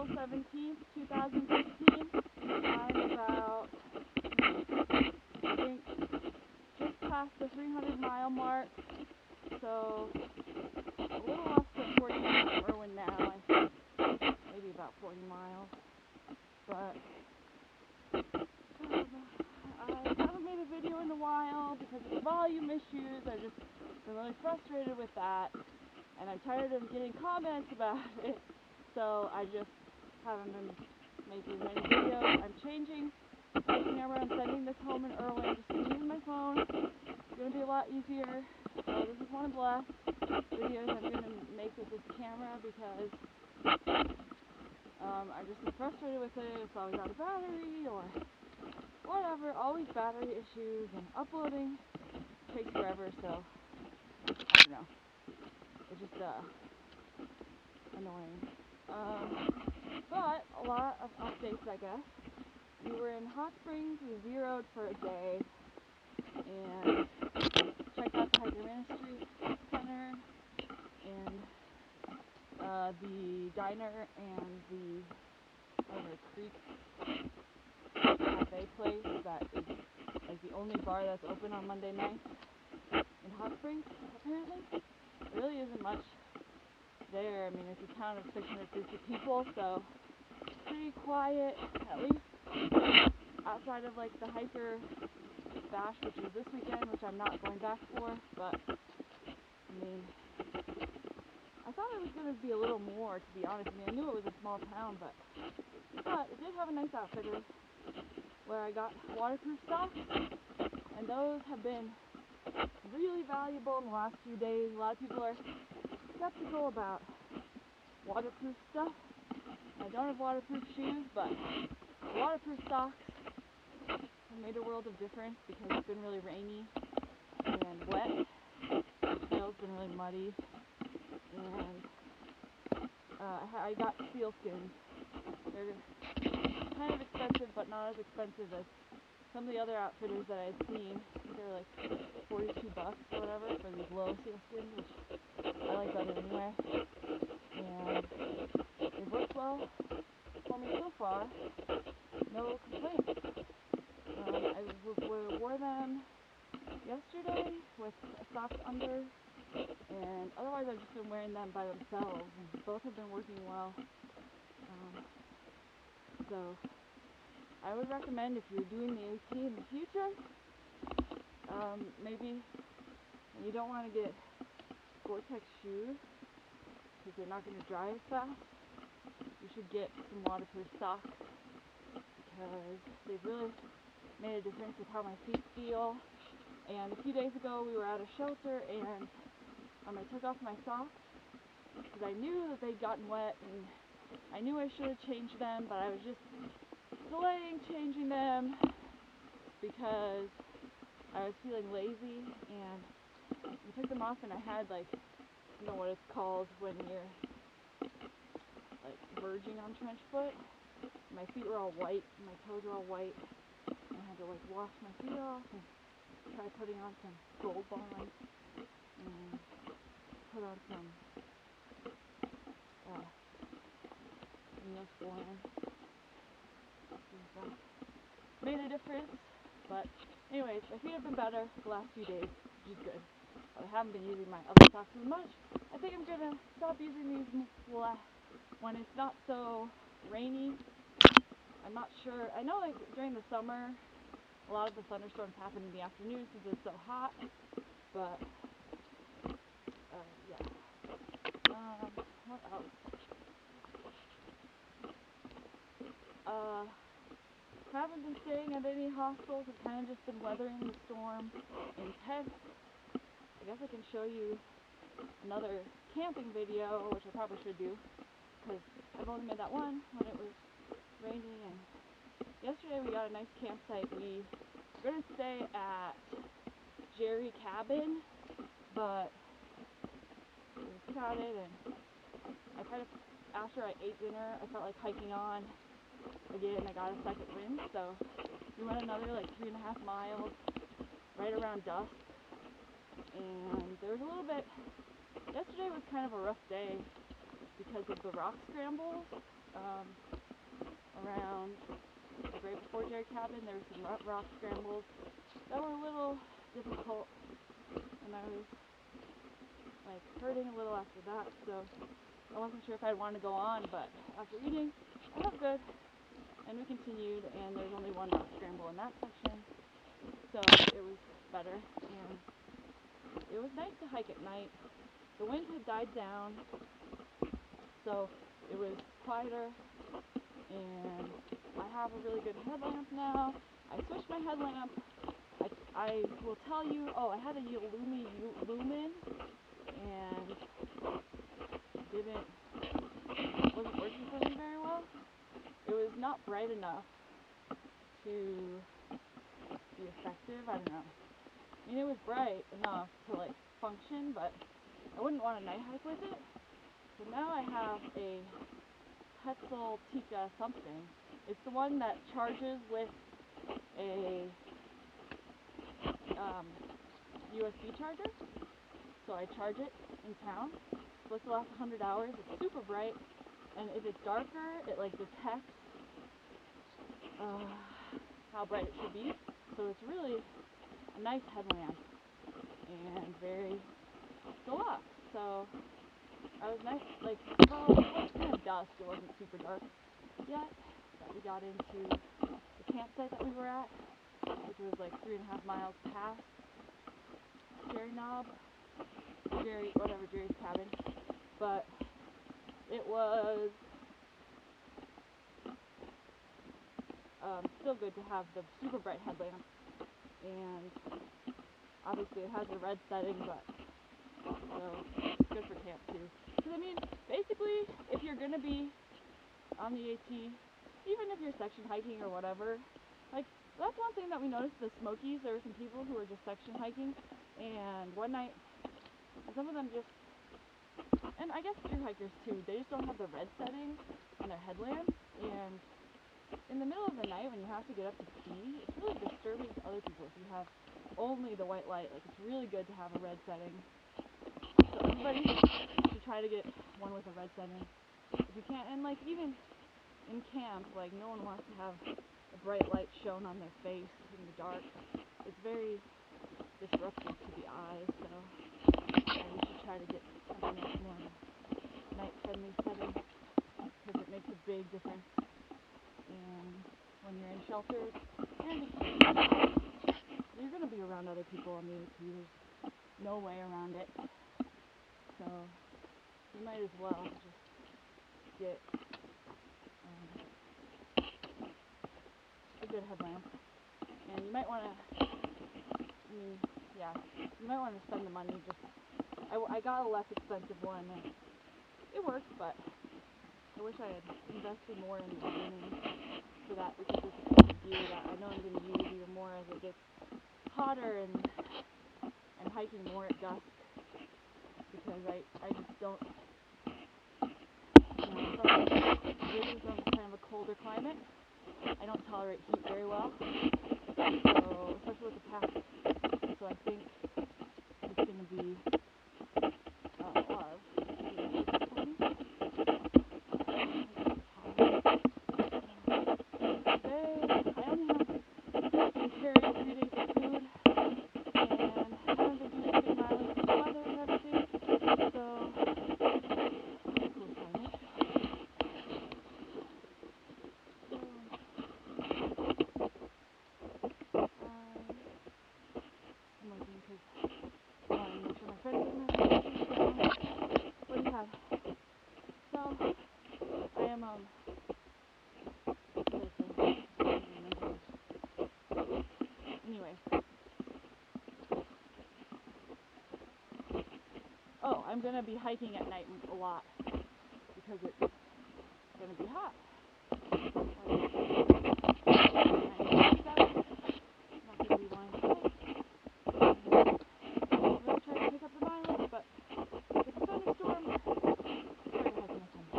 April 17th, 2015. I'm about, I think, just past the 300-mile mark, so a little less than 40 miles from Irwin now, I think, maybe about 40 miles, but I haven't made a video in a while because of the volume issues. I've just been really frustrated with that, and I'm tired of getting comments about it, so I just haven't been making many videos. I'm changing my camera. I'm sending this home in Irwin, just using my phone. It's going to be a lot easier. So this is one of the last videos I'm going to make with this camera because I've just been frustrated with it. It's always out of battery or whatever, always battery issues, and uploading takes forever, so I don't know. It's just annoying. But a lot of updates, I guess. We were in Hot Springs. We zeroed for a day and checked out the Hygiene Center and the diner and the Creek cafe place that is like the only bar that's open on Monday nights in Hot Springs, apparently. There really isn't much there. I mean, it's a town of 650 people, so it's pretty quiet, at least outside of like the hiker bash, which is this weekend, which I'm not going back for, but I mean, I thought it was going to be a little more, to be honest. I mean, I knew it was a small town, but it did have a nice outfitter where I got waterproof socks, and those have been really valuable in the last few days. A lot of people are skeptical about waterproof stuff. I don't have waterproof shoes, but waterproof socks have made a world of difference because it's been really rainy and wet. The trail's been really muddy, and I got sealskins. They're kind of expensive, but not as expensive as some of the other outfitters that I'd seen. I think they were like $42 or whatever for these low sealskins, which I like better anyway. And they've worked well for me so far. No complaints. I wore them yesterday with a sock under, and otherwise I've just been wearing them by themselves, and both have been working well. So I would recommend, if you're doing the AT in the future, maybe you don't want to get Gore-Tex shoes because they're not going to dry as fast. You should get some waterproof socks because they've really made a difference with how my feet feel. And a few days ago we were at a shelter, and I took off my socks because I knew that they'd gotten wet, and I knew I should have changed them, but I was just delaying changing them because I was feeling lazy, and I took them off, and I had, like, you know what it's called when you're like verging on trench foot. My feet were all white, and my toes were all white, and I had to like wash my feet off and try putting on some Gold Bond and put on some Neosporin. Made a difference, but anyways, my feet have been better the last few days, which is good. But I haven't been using my other socks as much. I think I'm gonna stop using these when it's not so rainy. I'm not sure. I know, like, during the summer, a lot of the thunderstorms happen in the afternoon since it's so hot, but yeah. What else? Haven't been staying at any hostels. I've kind of just been weathering the storm in tents. I guess I can show you another camping video, which I probably should do, because I've only made that one when it was rainy. And yesterday we got a nice campsite. We were going to stay at Jerry Cabin, but we decided, and I kind of, after I ate dinner, I felt like hiking on again. I got a second wind, so we went another like 3.5 miles right around dusk, and there was a little bit, yesterday was kind of a rough day because of the rock scrambles around right before Jerry Cabin. There were some rock scrambles that were a little difficult, and I was like hurting a little after that, so I wasn't sure if I'd want to go on, but after eating, I felt good, and we continued, and there's only one rock scramble in that section, so it was better, and it was nice to hike at night. The wind had died down, so it was quieter, and I have a really good headlamp now. I switched my headlamp. I will tell you, I had a Yulumi Lumen, and wasn't working for me very well. It was not bright enough to be effective. I don't know. I mean, it was bright enough to like function, but I wouldn't want a night hike with it. So now I have a Tetzel Tika something. It's the one that charges with a USB charger. So I charge it in town. It's supposed to last 100 hours. It's super bright, and if it's darker, it like detects how bright it should be. So it's really a nice headlamp and very deluxe. So I was nice, like, it was kind of dusk. It wasn't super dark yet. But we got into the campsite that we were at, which was like 3.5 miles past Jerry's cabin. But it was still good to have the super bright headlamp, and obviously it has a red setting, but so it's good for camp too. Because I mean, basically, if you're gonna be on the AT, even if you're section hiking or whatever, like that's one thing that we noticed. The Smokies, there were some people who were just section hiking, and one night, some of them just, and I guess thru hikers too, they just don't have the red setting on their headlamp, and in the middle of the night when you have to get up to pee, it's really disturbing to other people if you have only the white light. Like, it's really good to have a red setting. So everybody should try to get one with a red setting if you can't. And like, even in camp, like, no one wants to have a bright light shown on their face in the dark. It's very disruptive to the eyes, so yeah, you should try to get something that's more night-friendly setting, because it makes a big difference. And when you're in shelters, and you're going to be around other people on the AT, there's no way around it. So you might as well just get a good headlamp. And you might want to, you might want to spend the money. I got a less expensive one, and it works, but I wish I had invested more in the beginning for that, because it's a piece of gear that I know I'm going to use even more as it gets hotter and I'm hiking more at dusk, because I just don't, originally from kind of a colder climate. I don't tolerate heat very well, so especially with the pack. So I think it's going to be a lot of I'm going to be hiking at night a lot, because it's going to be hot. Not going to be wanting to hike. I'm really trying to pick up the mileage, but with the thunderstorm, it's hard to hike in the summer.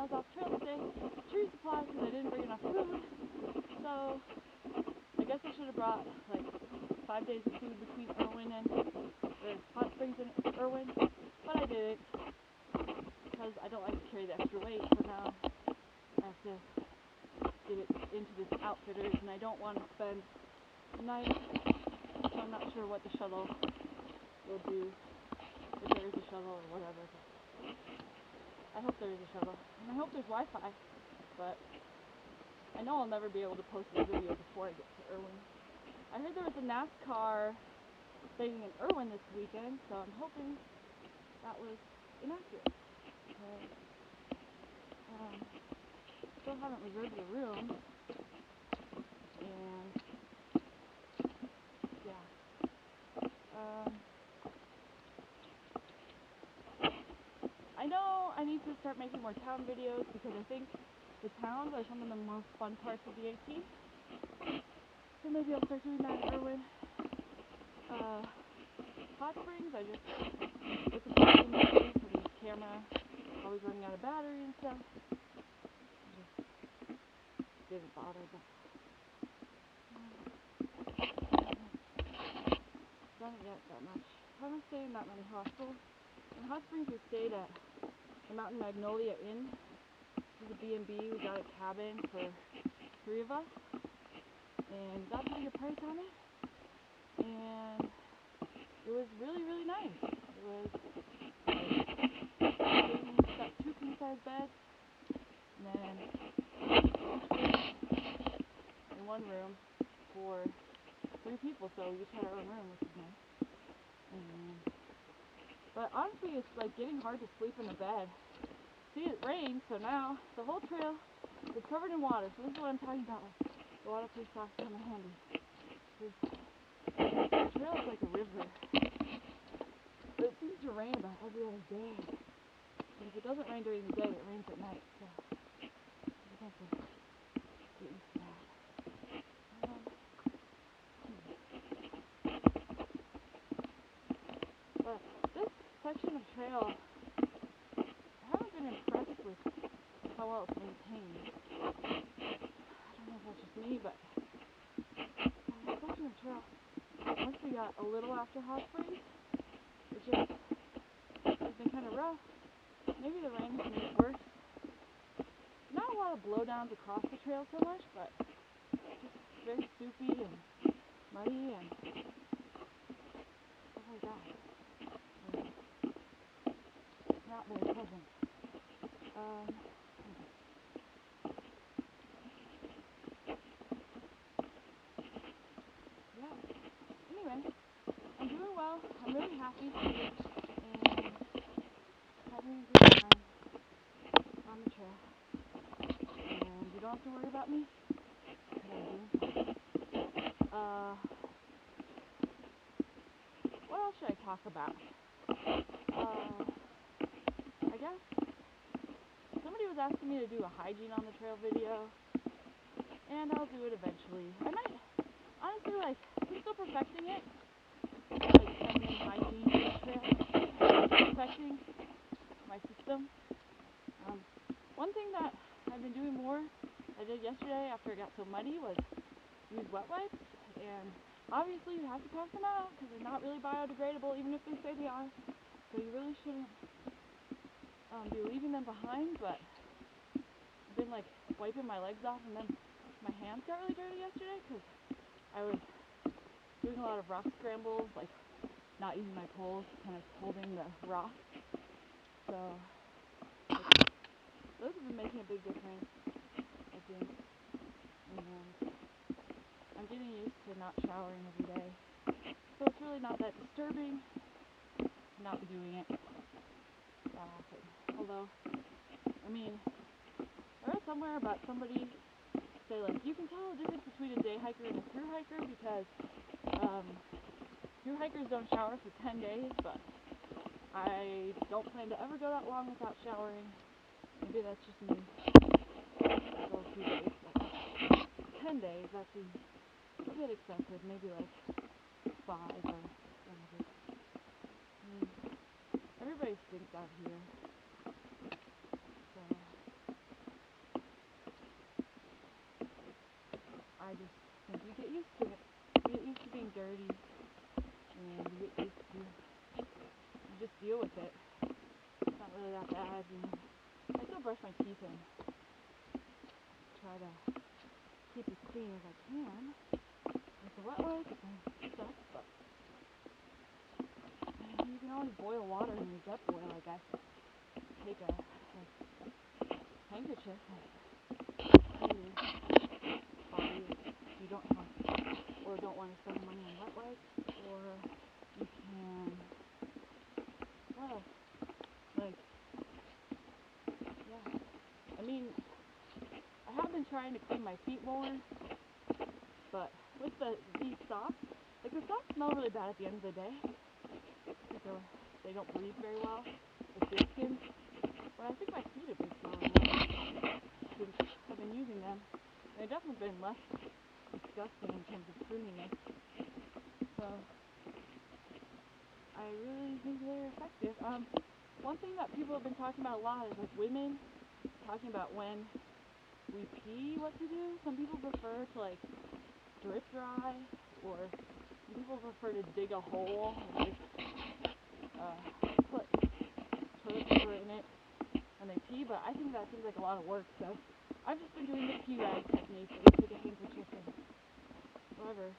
miles off trail today. Tree supply because I didn't bring enough food. So I guess I should have brought like 5 days of food between Irwin and Hot Springs and Irwin, but I didn't because I don't like to carry the extra weight. So now I have to get it into this outfitters, and I don't want to spend the night. So I'm not sure what the shuttle will do, if there is a shuttle or whatever. But I hope there is a shuttle, and I hope there's Wi-Fi, but I know I'll never be able to post this video before I get to Irwin. I heard there was a NASCAR thing in Irwin this weekend, so I'm hoping that was inaccurate. Still haven't reserved the room, and yeah. I know I need to start making more town videos because I think the towns are some of the most fun parts of the AT. So maybe I'll start doing that in Irwin. Hot Springs, I just, it's a problem for the camera, always running out of battery and stuff. I just didn't bother, but don't get that much. I haven't stayed in that many hostels. In Hot Springs, we stayed at the Mountain Magnolia Inn. This is a B&B. We got a cabin for 3 of us, and got a pretty good price on it. And it was really, really nice. It was got 2 king-size beds, and then in one room for 3 people, so we each had our own room, which is nice. But honestly, it's like getting hard to sleep in the bed. See, it rained, so now the whole trail is covered in water. So this is what I'm talking about. Like, the waterproof socks come in handy. The trail is like a river. But it seems to rain about every other day. And if it doesn't rain during the day, it rains at night. So you have to get used to that. But this section of trail, I haven't been impressed with how well it's maintained. I don't know if that's just me, but this section of trail, once we got a little after Hot Springs, it's been kind of rough. Maybe the rain has made it worse. Not a lot of blowdowns across the trail so much, but just very soupy and muddy and stuff like that. Not very pleasant. Yeah. Anyway, I'm doing well. I'm really happy and having a good time on the trail. And you don't have to worry about me. What else should I talk about? I guess somebody was asking me to do a hygiene on the trail video, and I'll do it eventually. I might, honestly, like, I'm still perfecting it, like feminine hygiene on the trail, perfecting my system. One thing that I've been doing more, I did yesterday after it got so muddy, was use wet wipes, and obviously you have to pass them out because they're not really biodegradable, even if they say they are, so you really shouldn't be leaving them behind. But I've been like wiping my legs off, and then my hands got really dirty yesterday because I was doing a lot of rock scrambles, like not using my poles, kind of holding the rock. So those have been making a big difference, I think. And I'm getting used to not showering every day, so it's really not that disturbing to not be doing it that often. Although, I mean, I read somewhere about somebody say, like, you can tell the difference between a day hiker and a thru hiker because thru hikers don't shower for 10 days, but I don't plan to ever go that long without showering. Maybe that's just me. Go a few days, but 10 days, that seems a bit excessive. Maybe like 5 or whatever. I mean, everybody stinks out here. So really that bad. You know, I still brush my teeth and try to keep as clean as I can with the wet wipes and stuff, but you can always boil water in your jet boil, I guess. Take a handkerchief and clean your body if you don't have or don't want to spend money on wet wipes, or you can, what else? Like, yeah. I mean, I have been trying to clean my feet more, but with these socks, like the socks smell really bad at the end of the day. They don't breathe very well with deerskin, but I think my feet have been smelling more since I've been using them. And they've definitely been less disgusting in terms of pruniness. So I really think they're effective. One thing that people have been talking about a lot is like women talking about when we pee, what to do. Some people prefer to like drip dry, or some people prefer to dig a hole and just put toilet paper in it when they pee, but I think that seems like a lot of work, so I've just been doing the pee rag technique. You take a handkerchief and whatever,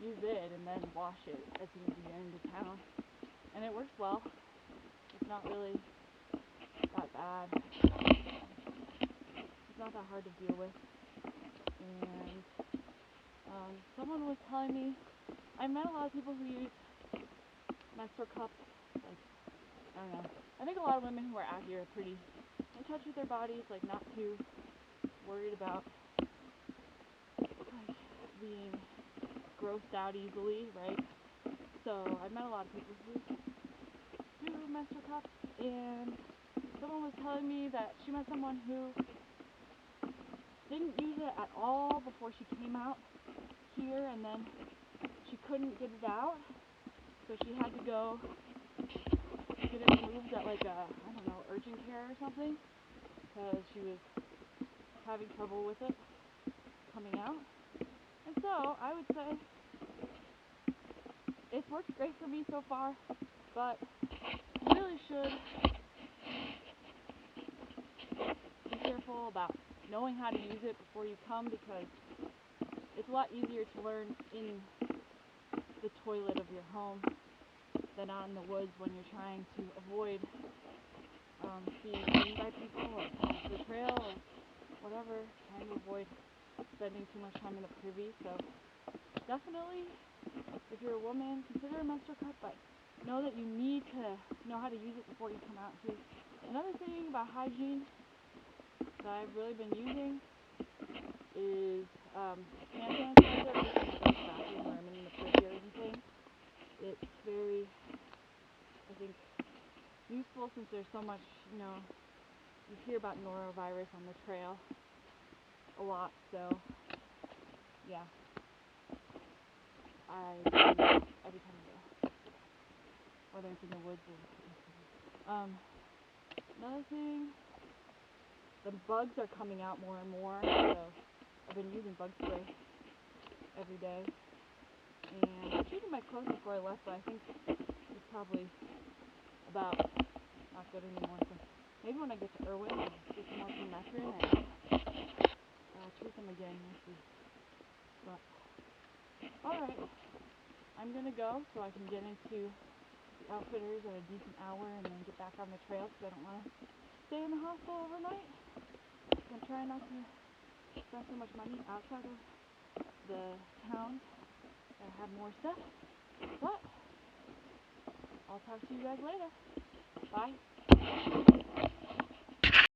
use it and then wash it as soon as you get into town, and it works well. It's not really that bad. It's not that hard to deal with. And someone was telling me, I met a lot of people who use menstrual cups. Like, I don't know. I think a lot of women who are out here are pretty in touch with their bodies, like not too worried about like being grossed out easily, right? So I've met a lot of people who do menstrual cups, and someone was telling me that she met someone who didn't use it at all before she came out here, and then she couldn't get it out, so she had to go get it removed at like a, I don't know, urgent care or something, because she was having trouble with it coming out. And so I would say it's worked great for me so far, but you really should be careful about knowing how to use it before you come, because it's a lot easier to learn in the toilet of your home than out in the woods when you're trying to avoid being seen by people or the trail or whatever, trying to avoid spending too much time in the privy. So definitely, if you're a woman, consider a menstrual cup, but know that you need to know how to use it before you come out here. Another thing about hygiene that I've really been using is hand sanitizer. Every time I go to the bathroom or I'm in the privy or anything, it's very, I think, useful, since there's so much, you know, you hear about norovirus on the trail a lot, so yeah, I do that every time I go, whether it's in the woods or another thing, the bugs are coming out more and more, so I've been using bug spray every day, and I treated my clothes before I left, but I think it's probably about not good anymore, so maybe when I get to Irwin, I'll get some more permethrin and treat them again. We'll see. But alright, I'm gonna go so I can get into the outfitters at a decent hour and then get back on the trail, because I don't want to stay in the hostel overnight. I'm trying not to spend so much money outside of the town that have more stuff. But I'll talk to you guys later. Bye.